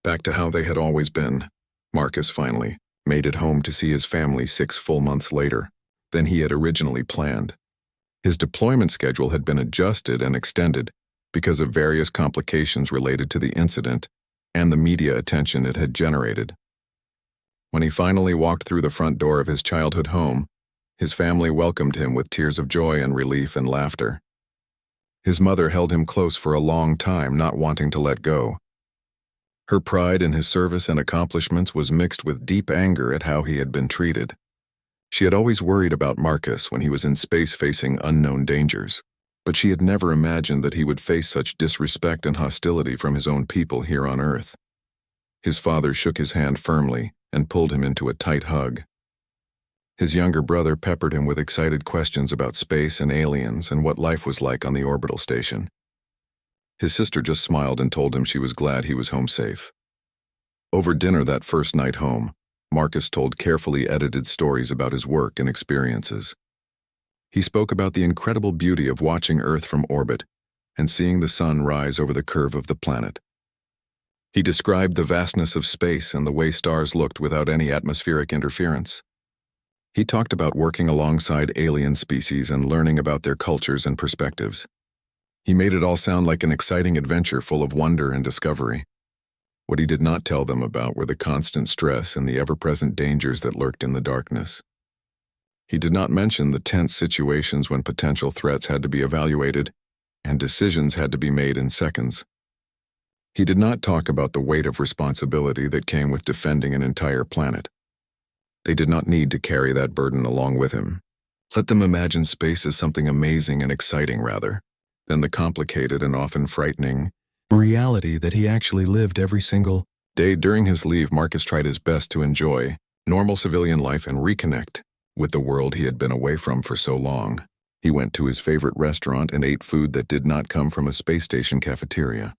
back to how they had always been. Marcus finally made it home to see his family 6 full months later than he had originally planned. His deployment schedule had been adjusted and extended because of various complications related to the incident and the media attention it had generated. When he finally walked through the front door of his childhood home, his family welcomed him with tears of joy and relief and laughter. His mother held him close for a long time, not wanting to let go. Her pride in his service and accomplishments was mixed with deep anger at how he had been treated. She had always worried about Marcus when he was in space facing unknown dangers, but she had never imagined that he would face such disrespect and hostility from his own people here on Earth. His father shook his hand firmly and pulled him into a tight hug. His younger brother peppered him with excited questions about space and aliens and what life was like on the orbital station. His sister just smiled and told him she was glad he was home safe. Over dinner that first night home, Marcus told carefully edited stories about his work and experiences. He spoke about the incredible beauty of watching Earth from orbit and seeing the sun rise over the curve of the planet. He described the vastness of space and the way stars looked without any atmospheric interference. He talked about working alongside alien species and learning about their cultures and perspectives. He made it all sound like an exciting adventure full of wonder and discovery. What he did not tell them about were the constant stress and the ever-present dangers that lurked in the darkness. He did not mention the tense situations when potential threats had to be evaluated and decisions had to be made in seconds. He did not talk about the weight of responsibility that came with defending an entire planet. They did not need to carry that burden along with him. Let them imagine space as something amazing and exciting rather than the complicated and often frightening reality that he actually lived every single day. During his leave, Marcus tried his best to enjoy normal civilian life and reconnect with the world he had been away from for so long. He went to his favorite restaurant and ate food that did not come from a space station cafeteria.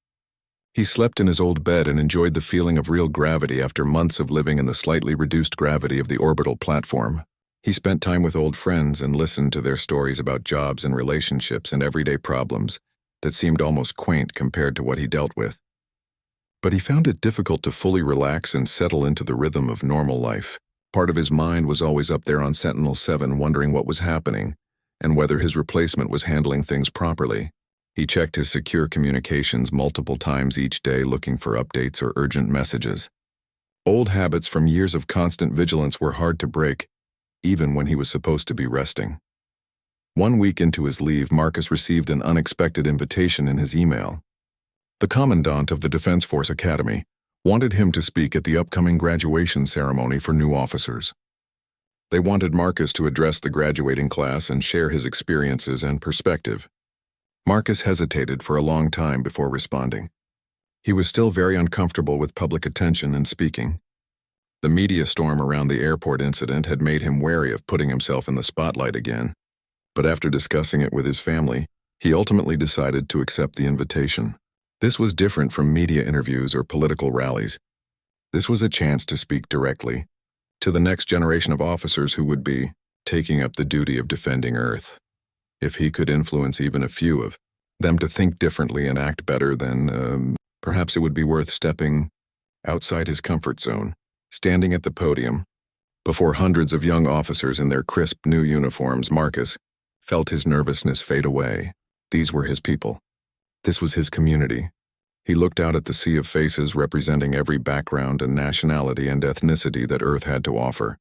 He slept in his old bed and enjoyed the feeling of real gravity after months of living in the slightly reduced gravity of the orbital platform. He spent time with old friends and listened to their stories about jobs and relationships and everyday problems that seemed almost quaint compared to what he dealt with. But he found it difficult to fully relax and settle into the rhythm of normal life. Part of his mind was always up there on Sentinel-7 wondering what was happening and whether his replacement was handling things properly. He checked his secure communications multiple times each day looking for updates or urgent messages. Old habits from years of constant vigilance were hard to break, even when he was supposed to be resting. 1 week into his leave, Marcus received an unexpected invitation in his email. The commandant of the Defense Force Academy wanted him to speak at the upcoming graduation ceremony for new officers. They wanted Marcus to address the graduating class and share his experiences and perspective. Marcus hesitated for a long time before responding. He was still very uncomfortable with public attention and speaking. The media storm around the airport incident had made him wary of putting himself in the spotlight again, but after discussing it with his family, he ultimately decided to accept the invitation. This was different from media interviews or political rallies. This was a chance to speak directly to the next generation of officers who would be taking up the duty of defending Earth. If he could influence even a few of them to think differently and act better, then perhaps it would be worth stepping outside his comfort zone. Standing at the podium, before hundreds of young officers in their crisp new uniforms, Marcus felt his nervousness fade away. These were his people. This was his community. He looked out at the sea of faces representing every background and nationality and ethnicity that Earth had to offer.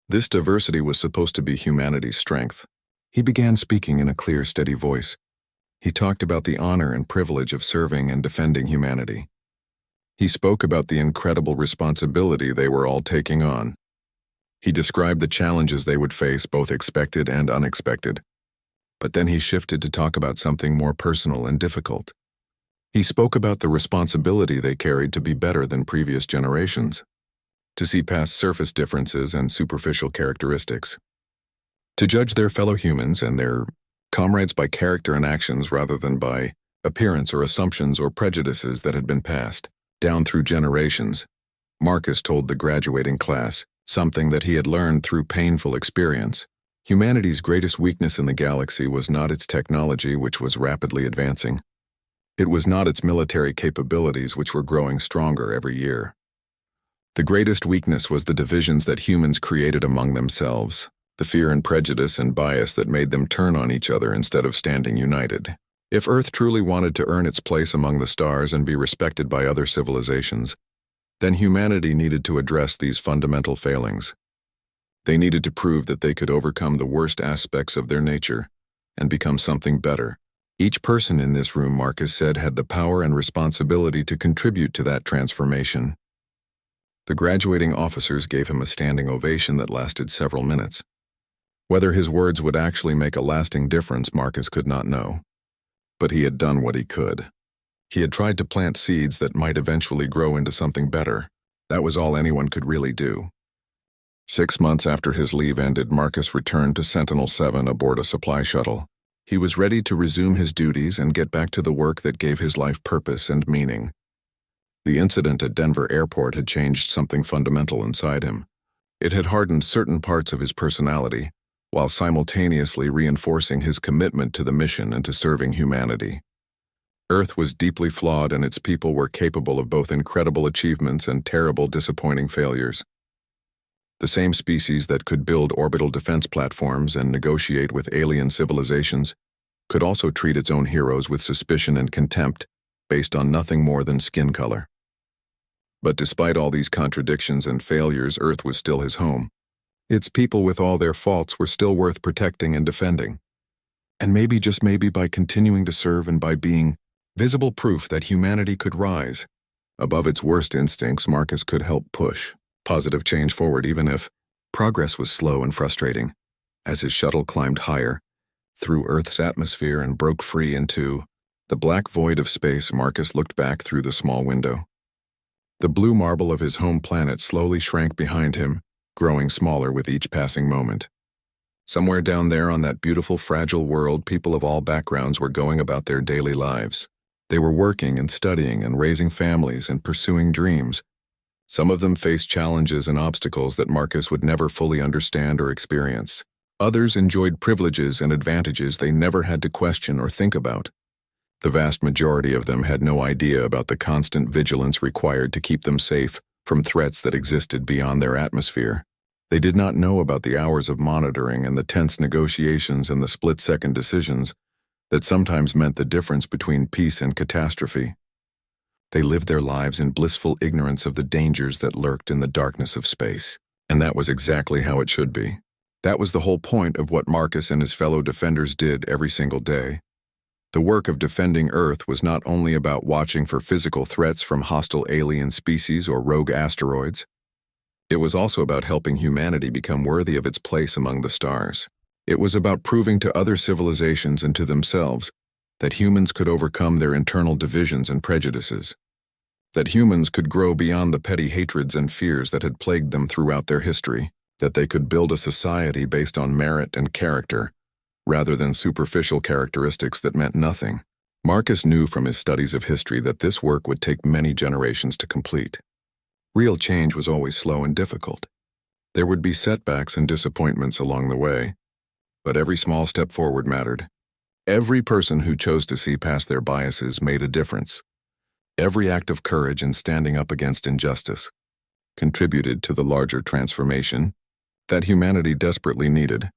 This diversity was supposed to be humanity's strength. He began speaking in a clear, steady voice. He talked about the honor and privilege of serving and defending humanity. He spoke about the incredible responsibility they were all taking on. He described the challenges they would face, both expected and unexpected. But then he shifted to talk about something more personal and difficult. He spoke about the responsibility they carried to be better than previous generations, to see past surface differences and superficial characteristics, to judge their fellow humans and their comrades by character and actions rather than by appearance or assumptions or prejudices that had been passed down through generations. Marcus told the graduating class something that he had learned through painful experience. Humanity's greatest weakness in the galaxy was not its technology, which was rapidly advancing. It was not its military capabilities, which were growing stronger every year. The greatest weakness was the divisions that humans created among themselves, the fear and prejudice and bias that made them turn on each other instead of standing united. If Earth truly wanted to earn its place among the stars and be respected by other civilizations, then humanity needed to address these fundamental failings. They needed to prove that they could overcome the worst aspects of their nature and become something better. Each person in this room, Marcus said, had the power and responsibility to contribute to that transformation. The graduating officers gave him a standing ovation that lasted several minutes. Whether his words would actually make a lasting difference, Marcus could not know. But he had done what he could. He had tried to plant seeds that might eventually grow into something better. That was all anyone could really do. 6 months after his leave ended, Marcus returned to Sentinel-7 aboard a supply shuttle. He was ready to resume his duties and get back to the work that gave his life purpose and meaning. The incident at Denver Airport had changed something fundamental inside him. It had hardened certain parts of his personality, while simultaneously reinforcing his commitment to the mission and to serving humanity. Earth was deeply flawed, and its people were capable of both incredible achievements and terrible, disappointing failures. The same species that could build orbital defense platforms and negotiate with alien civilizations could also treat its own heroes with suspicion and contempt, based on nothing more than skin color. But despite all these contradictions and failures, Earth was still his home. Its people, with all their faults, were still worth protecting and defending. And maybe, just maybe, by continuing to serve and by being visible proof that humanity could rise above its worst instincts, Marcus could help push positive change forward, even if progress was slow and frustrating. As his shuttle climbed higher, through Earth's atmosphere, and broke free into the black void of space, Marcus looked back through the small window. The blue marble of his home planet slowly shrank behind him, growing smaller with each passing moment. Somewhere down there on that beautiful, fragile world, people of all backgrounds were going about their daily lives. They were working and studying and raising families and pursuing dreams. Some of them faced challenges and obstacles that Marcus would never fully understand or experience. Others enjoyed privileges and advantages they never had to question or think about. The vast majority of them had no idea about the constant vigilance required to keep them safe from threats that existed beyond their atmosphere. They did not know about the hours of monitoring and the tense negotiations and the split-second decisions that sometimes meant the difference between peace and catastrophe. They lived their lives in blissful ignorance of the dangers that lurked in the darkness of space. And that was exactly how it should be. That was the whole point of what Marcus and his fellow defenders did every single day. The work of defending Earth was not only about watching for physical threats from hostile alien species or rogue asteroids. It was also about helping humanity become worthy of its place among the stars. It was about proving to other civilizations and to themselves that humans could overcome their internal divisions and prejudices, that humans could grow beyond the petty hatreds and fears that had plagued them throughout their history, that they could build a society based on merit and character, rather than superficial characteristics that meant nothing. Marcus knew from his studies of history that this work would take many generations to complete. Real change was always slow and difficult. There would be setbacks and disappointments along the way, but every small step forward mattered. Every person who chose to see past their biases made a difference. Every act of courage in standing up against injustice contributed to the larger transformation that humanity desperately needed.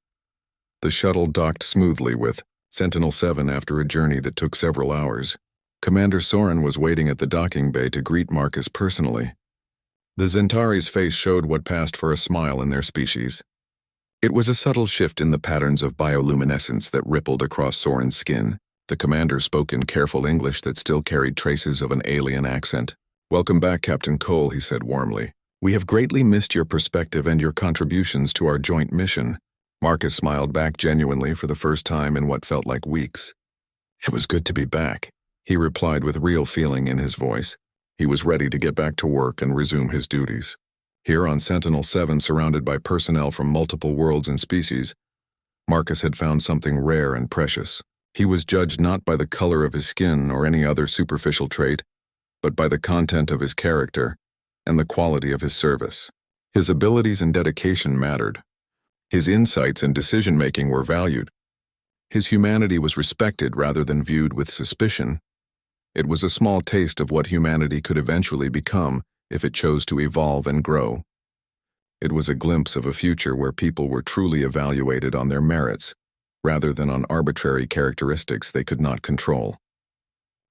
The shuttle docked smoothly with Sentinel-7 after a journey that took several hours. Commander Soren was waiting at the docking bay to greet Marcus personally. The Zentari's face showed what passed for a smile in their species. It was a subtle shift in the patterns of bioluminescence that rippled across Soren's skin. The commander spoke in careful English that still carried traces of an alien accent. "Welcome back, Captain Cole," he said warmly. "We have greatly missed your perspective and your contributions to our joint mission." Marcus smiled back genuinely for the first time in what felt like weeks. "It was good to be back," he replied with real feeling in his voice. He was ready to get back to work and resume his duties. Here on Sentinel-7, surrounded by personnel from multiple worlds and species, Marcus had found something rare and precious. He was judged not by the color of his skin or any other superficial trait, but by the content of his character and the quality of his service. His abilities and dedication mattered. His insights and decision-making were valued. His humanity was respected rather than viewed with suspicion. It was a small taste of what humanity could eventually become if it chose to evolve and grow. It was a glimpse of a future where people were truly evaluated on their merits, rather than on arbitrary characteristics they could not control.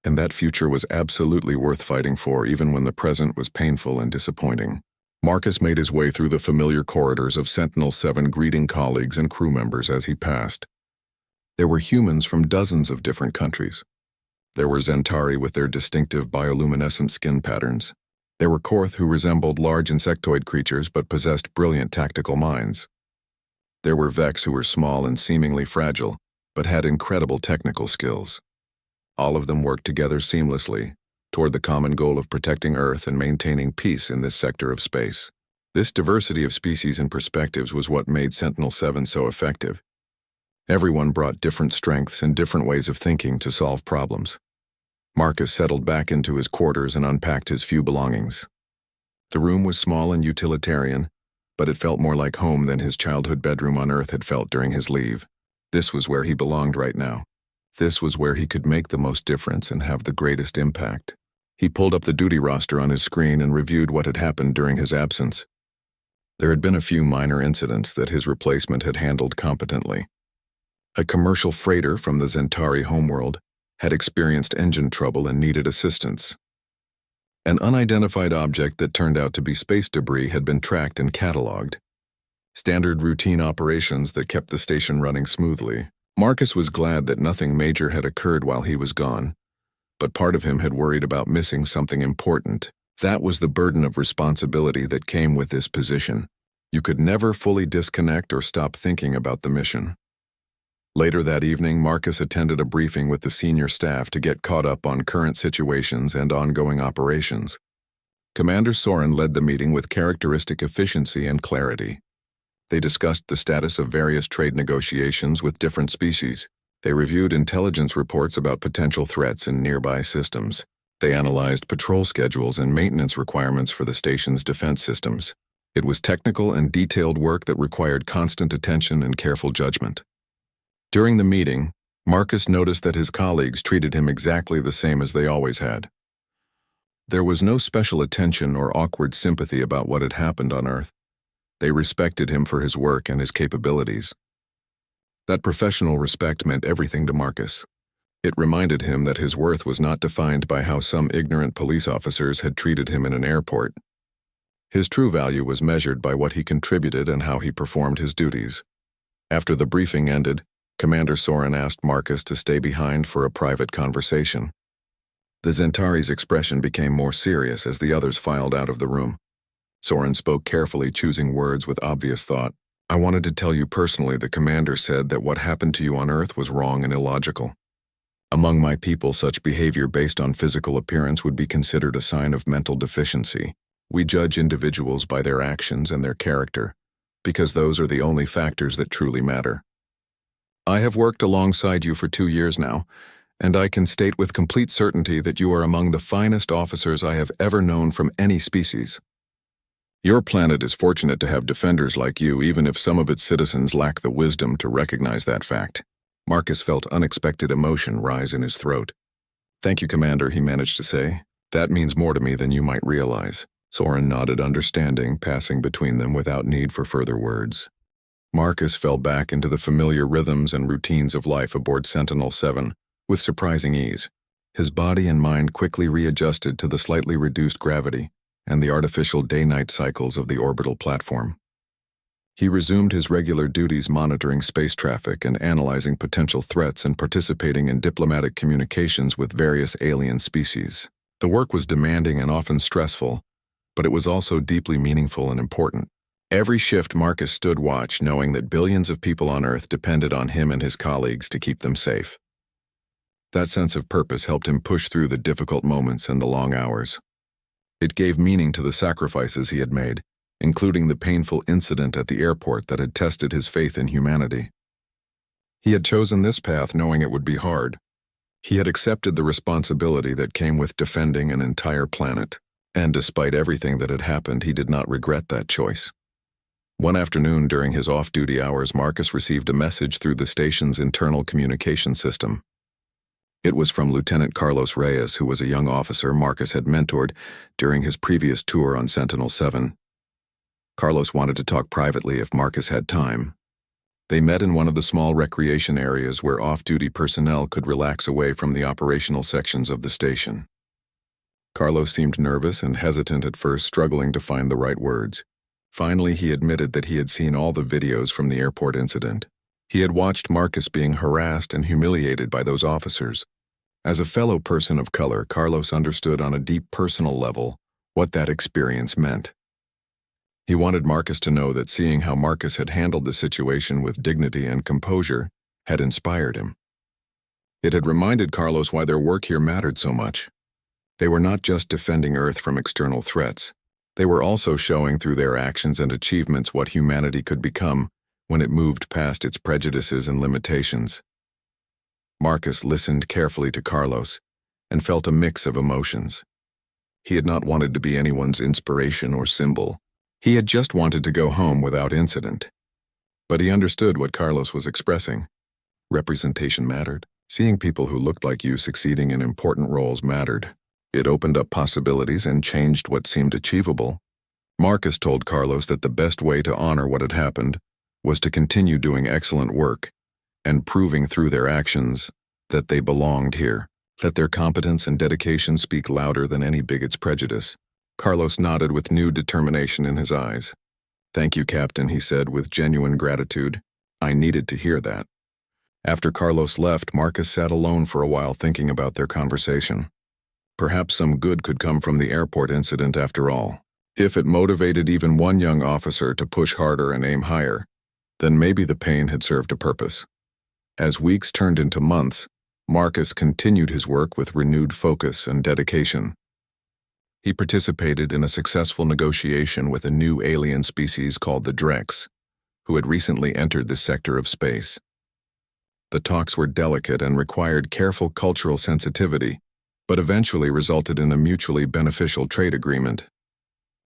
And that future was absolutely worth fighting for, even when the present was painful and disappointing. Marcus made his way through the familiar corridors of Sentinel-7, greeting colleagues and crew members as he passed. There were humans from dozens of different countries. There were Zentari with their distinctive bioluminescent skin patterns. There were Korth, who resembled large insectoid creatures but possessed brilliant tactical minds. There were Vex who were small and seemingly fragile, but had incredible technical skills. All of them worked together seamlessly, toward the common goal of protecting Earth and maintaining peace in this sector of space. This diversity of species and perspectives was what made Sentinel-7 so effective. Everyone brought different strengths and different ways of thinking to solve problems. Marcus settled back into his quarters and unpacked his few belongings. The room was small and utilitarian, but it felt more like home than his childhood bedroom on Earth had felt during his leave. This was where he belonged right now. This was where he could make the most difference and have the greatest impact. He pulled up the duty roster on his screen and reviewed what had happened during his absence. There had been a few minor incidents that his replacement had handled competently. A commercial freighter from the Zentari homeworld had experienced engine trouble and needed assistance. An unidentified object that turned out to be space debris had been tracked and cataloged. Standard routine operations that kept the station running smoothly. Marcus was glad that nothing major had occurred while he was gone, but part of him had worried about missing something important. That was the burden of responsibility that came with this position. You could never fully disconnect or stop thinking about the mission. Later that evening, Marcus attended a briefing with the senior staff to get caught up on current situations and ongoing operations. Commander Soren led the meeting with characteristic efficiency and clarity. They discussed the status of various trade negotiations with different species. They reviewed intelligence reports about potential threats in nearby systems. They analyzed patrol schedules and maintenance requirements for the station's defense systems. It was technical and detailed work that required constant attention and careful judgment. During the meeting, Marcus noticed that his colleagues treated him exactly the same as they always had. There was no special attention or awkward sympathy about what had happened on Earth. They respected him for his work and his capabilities. That professional respect meant everything to Marcus. It reminded him that his worth was not defined by how some ignorant police officers had treated him in an airport. His true value was measured by what he contributed and how he performed his duties. After the briefing ended, Commander Soren asked Marcus to stay behind for a private conversation. The Zentari's expression became more serious as the others filed out of the room. Soren spoke carefully, choosing words with obvious thought. "I wanted to tell you personally, the commander said that what happened to you on Earth was wrong and illogical. Among my people, such behavior based on physical appearance would be considered a sign of mental deficiency. We judge individuals by their actions and their character, because those are the only factors that truly matter. I have worked alongside you for 2 years now, and I can state with complete certainty that you are among the finest officers I have ever known from any species. Your planet is fortunate to have defenders like you, even if some of its citizens lack the wisdom to recognize that fact." Marcus felt unexpected emotion rise in his throat. "Thank you, Commander," he managed to say. "That means more to me than you might realize." Soren nodded, understanding, passing between them without need for further words. Marcus fell back into the familiar rhythms and routines of life aboard Sentinel-7 with surprising ease. His body and mind quickly readjusted to the slightly reduced gravity and the artificial day-night cycles of the orbital platform. He resumed his regular duties, monitoring space traffic and analyzing potential threats and participating in diplomatic communications with various alien species. The work was demanding and often stressful, but it was also deeply meaningful and important. Every shift, Marcus stood watch, knowing that billions of people on Earth depended on him and his colleagues to keep them safe. That sense of purpose helped him push through the difficult moments and the long hours. It gave meaning to the sacrifices he had made, including the painful incident at the airport that had tested his faith in humanity. He had chosen this path knowing it would be hard. He had accepted the responsibility that came with defending an entire planet, and despite everything that had happened, he did not regret that choice. One afternoon during his off-duty hours, Marcus received a message through the station's internal communication system. It was from Lieutenant Carlos Reyes, who was a young officer Marcus had mentored during his previous tour on Sentinel-7. Carlos wanted to talk privately if Marcus had time. They met in one of the small recreation areas where off-duty personnel could relax away from the operational sections of the station. Carlos seemed nervous and hesitant at first, struggling to find the right words. Finally, he admitted that he had seen all the videos from the airport incident. He had watched Marcus being harassed and humiliated by those officers. As a fellow person of color, Carlos understood on a deep personal level what that experience meant. He wanted Marcus to know that seeing how Marcus had handled the situation with dignity and composure had inspired him. It had reminded Carlos why their work here mattered so much. They were not just defending Earth from external threats. They were also showing through their actions and achievements what humanity could become when it moved past its prejudices and limitations. Marcus listened carefully to Carlos and felt a mix of emotions. He had not wanted to be anyone's inspiration or symbol. He had just wanted to go home without incident. But he understood what Carlos was expressing. Representation mattered. Seeing people who looked like you succeeding in important roles mattered. It opened up possibilities and changed what seemed achievable. Marcus told Carlos that the best way to honor what had happened was to continue doing excellent work and proving through their actions that they belonged here. Let their competence and dedication speak louder than any bigot's prejudice. Carlos nodded with new determination in his eyes. "Thank you, Captain," he said with genuine gratitude. "I needed to hear that." After Carlos left, Marcus sat alone for a while thinking about their conversation. Perhaps some good could come from the airport incident after all. If it motivated even one young officer to push harder and aim higher, then maybe the pain had served a purpose. As weeks turned into months, Marcus continued his work with renewed focus and dedication. He participated in a successful negotiation with a new alien species called the Drex, who had recently entered this sector of space. The talks were delicate and required careful cultural sensitivity, but eventually resulted in a mutually beneficial trade agreement.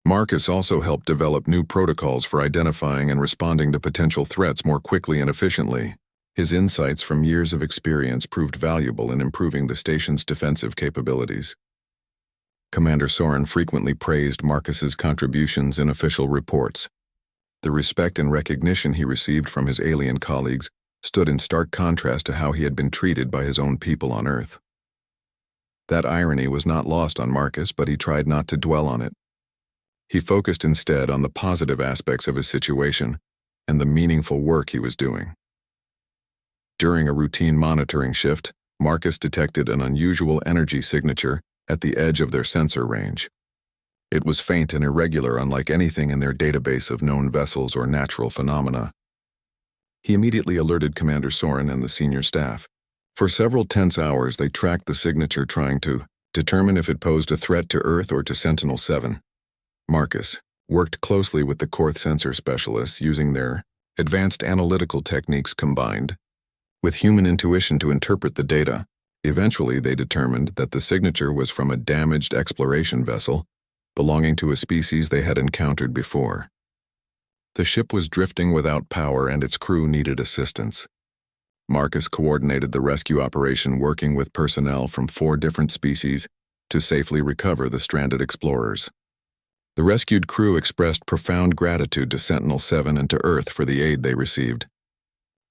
Marcus also helped develop new protocols for identifying and responding to potential threats more quickly and efficiently. His insights from years of experience proved valuable in improving the station's defensive capabilities. Commander Soren frequently praised Marcus's contributions in official reports. The respect and recognition he received from his alien colleagues stood in stark contrast to how he had been treated by his own people on Earth. That irony was not lost on Marcus, but he tried not to dwell on it. He focused instead on the positive aspects of his situation and the meaningful work he was doing. During a routine monitoring shift, Marcus detected an unusual energy signature at the edge of their sensor range. It was faint and irregular, unlike anything in their database of known vessels or natural phenomena. He immediately alerted Commander Soren and the senior staff. For several tense hours, they tracked the signature, trying to determine if it posed a threat to Earth or to Sentinel-7. Marcus worked closely with the Korth sensor specialists, using their advanced analytical techniques combined with human intuition to interpret the data. Eventually, they determined that the signature was from a damaged exploration vessel belonging to a species they had encountered before. The ship was drifting without power and its crew needed assistance. Marcus coordinated the rescue operation, working with personnel from 4 different species to safely recover the stranded explorers. The rescued crew expressed profound gratitude to Sentinel-7 and to Earth for the aid they received.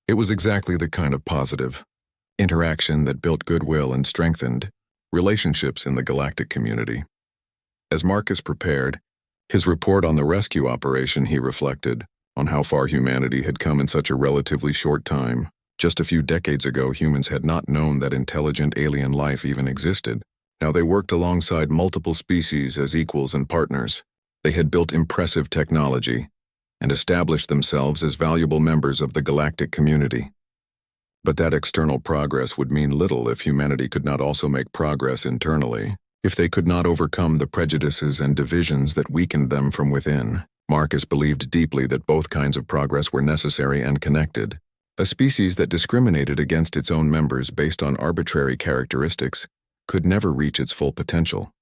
It was exactly the kind of positive interaction that built goodwill and strengthened relationships in the galactic community. As Marcus prepared his report on the rescue operation, he reflected on how far humanity had come in such a relatively short time. Just a few decades ago, humans had not known that intelligent alien life even existed. Now they worked alongside multiple species as equals and partners. They had built impressive technology and established themselves as valuable members of the galactic community. But that external progress would mean little if humanity could not also make progress internally, if they could not overcome the prejudices and divisions that weakened them from within. Marcus believed deeply that both kinds of progress were necessary and connected. A species that discriminated against its own members based on arbitrary characteristics could never reach its full potential.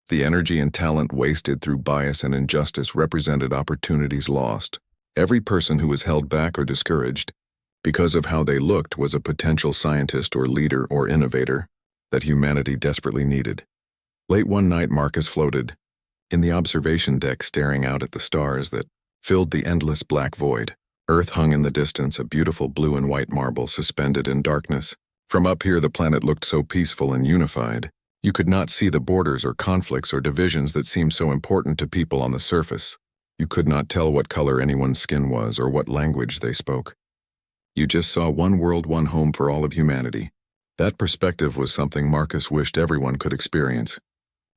The energy and talent wasted through bias and injustice represented opportunities lost. Every person who was held back or discouraged because of how they looked was a potential scientist or leader or innovator that humanity desperately needed. Late one night, Marcus floated in the observation deck, staring out at the stars that filled the endless black void. Earth hung in the distance, a beautiful blue and white marble suspended in darkness. From up here, the planet looked so peaceful and unified. You could not see the borders or conflicts or divisions that seemed so important to people on the surface. You could not tell what color anyone's skin was or what language they spoke. You just saw one world, one home for all of humanity. That perspective was something Marcus wished everyone could experience.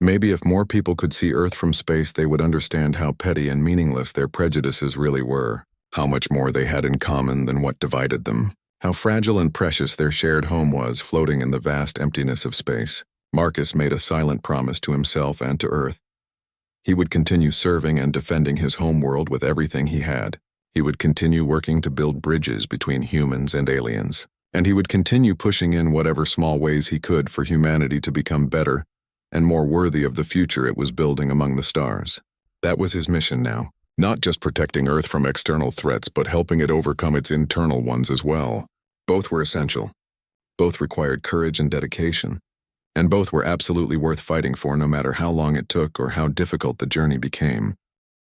Maybe if more people could see Earth from space, they would understand how petty and meaningless their prejudices really were, how much more they had in common than what divided them, how fragile and precious their shared home was floating in the vast emptiness of space. Marcus made a silent promise to himself and to Earth. He would continue serving and defending his home world with everything he had. He would continue working to build bridges between humans and aliens. And he would continue pushing in whatever small ways he could for humanity to become better and more worthy of the future it was building among the stars. That was his mission now, not just protecting Earth from external threats, but helping it overcome its internal ones as well. Both were essential. Both required courage and dedication. And both were absolutely worth fighting for, no matter how long it took or how difficult the journey became.